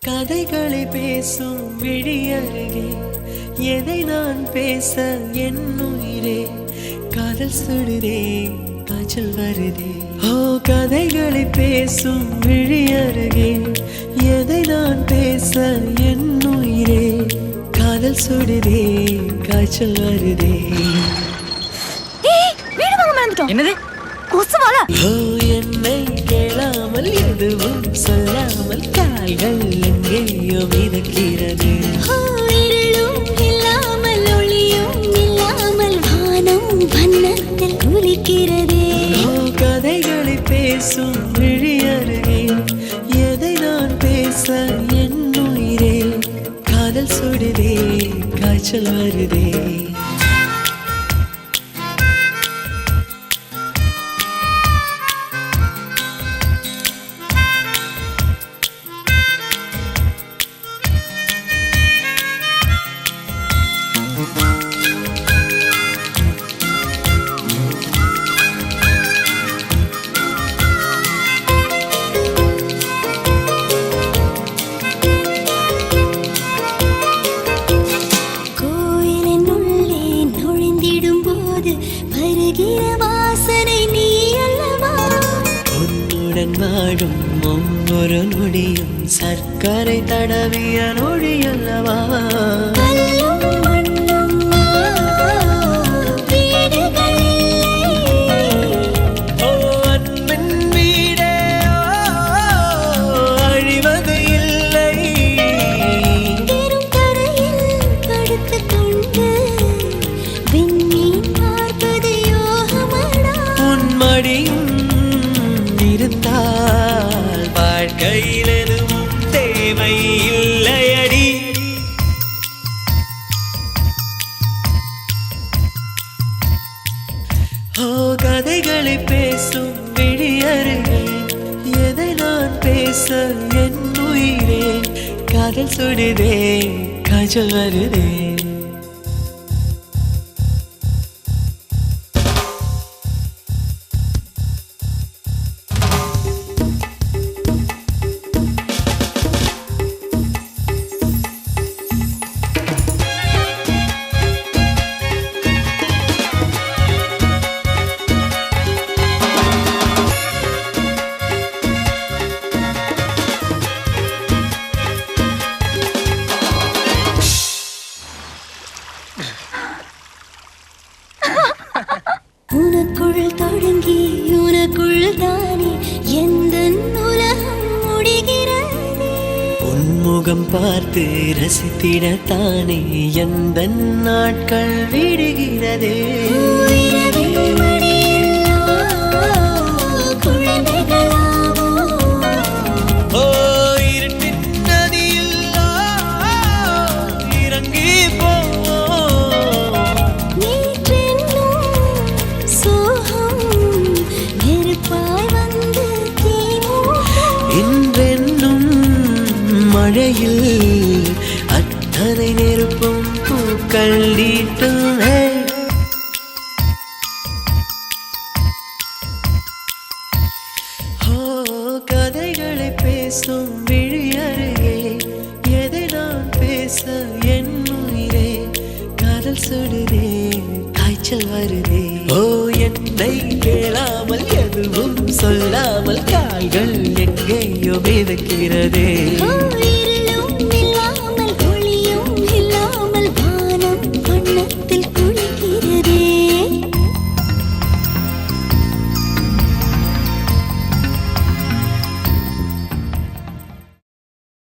கதைகளை பேசும் விழி அருகே எதை நான் பேச என் உயிரே காதல் சுடுதே காய்ச்சல் வருதே. ஓ கதைகளை பேசும் விழி அருகே எதை நான் பேச என் உயிரே காதல் சுடுதே காய்ச்சல் வருதே. என்னது கொசுவால? ஓ என்னை கேளாமல் எதுவும் சொல்லாமல் கால்கள் எங்கேயோ மிதக்கிறது. இருளும் இல்லாமல் ஒளியும் இல்லாமல் வானம் வண்ணத்தில் குளிக்கிறதே. ஓ கதைகளை பேசும் விழி அருகே எதை நான் பேச என் உயிரே காதல் சுடுதே காய்ச்சல் வருதே. வாசனை நீ அல்லவா? உன்னுடன் வாழும் ஒவ்வொரு நொடியும் சர்க்கரை தடவிய நொடி அல்லவா? ஓ அன்பின் வீடே அழிவது இல்லை. மடியும் இருந்தால் வாழ்க்கையில் எதுவும் தேவை இல்லையடி. ஓ கதைகளை பேசும் விழி அருகே எதை நான் பேச என் உயிரே காதல் சுடுதே காய்ச்சல் வருதே. உனக்குள் தொடங்கி உனக்குள் தானே எந்த உலகம் முடிகிறது. உன்முகம் பார்த்து ரசித்திடத்தானே எந்த நாட்கள் விடுகிறதே. ஓ இருட்டின் நதியில் இறங்கி போ. இன்றென்னும் மழையில் அத்தனை நெருப்பும் பூக்கள் நீட்டும். ஓ கதைகளை பேசும் விழி அருகே எதை நான் பேச என் உயிரே காதல் சுடுதே காய்ச்சல் வருதே. ஓ என்னை கேளாமல் எதுவும் சொல்லாமல் கால்கள் எங்கேயோ மிதக்கிறதே.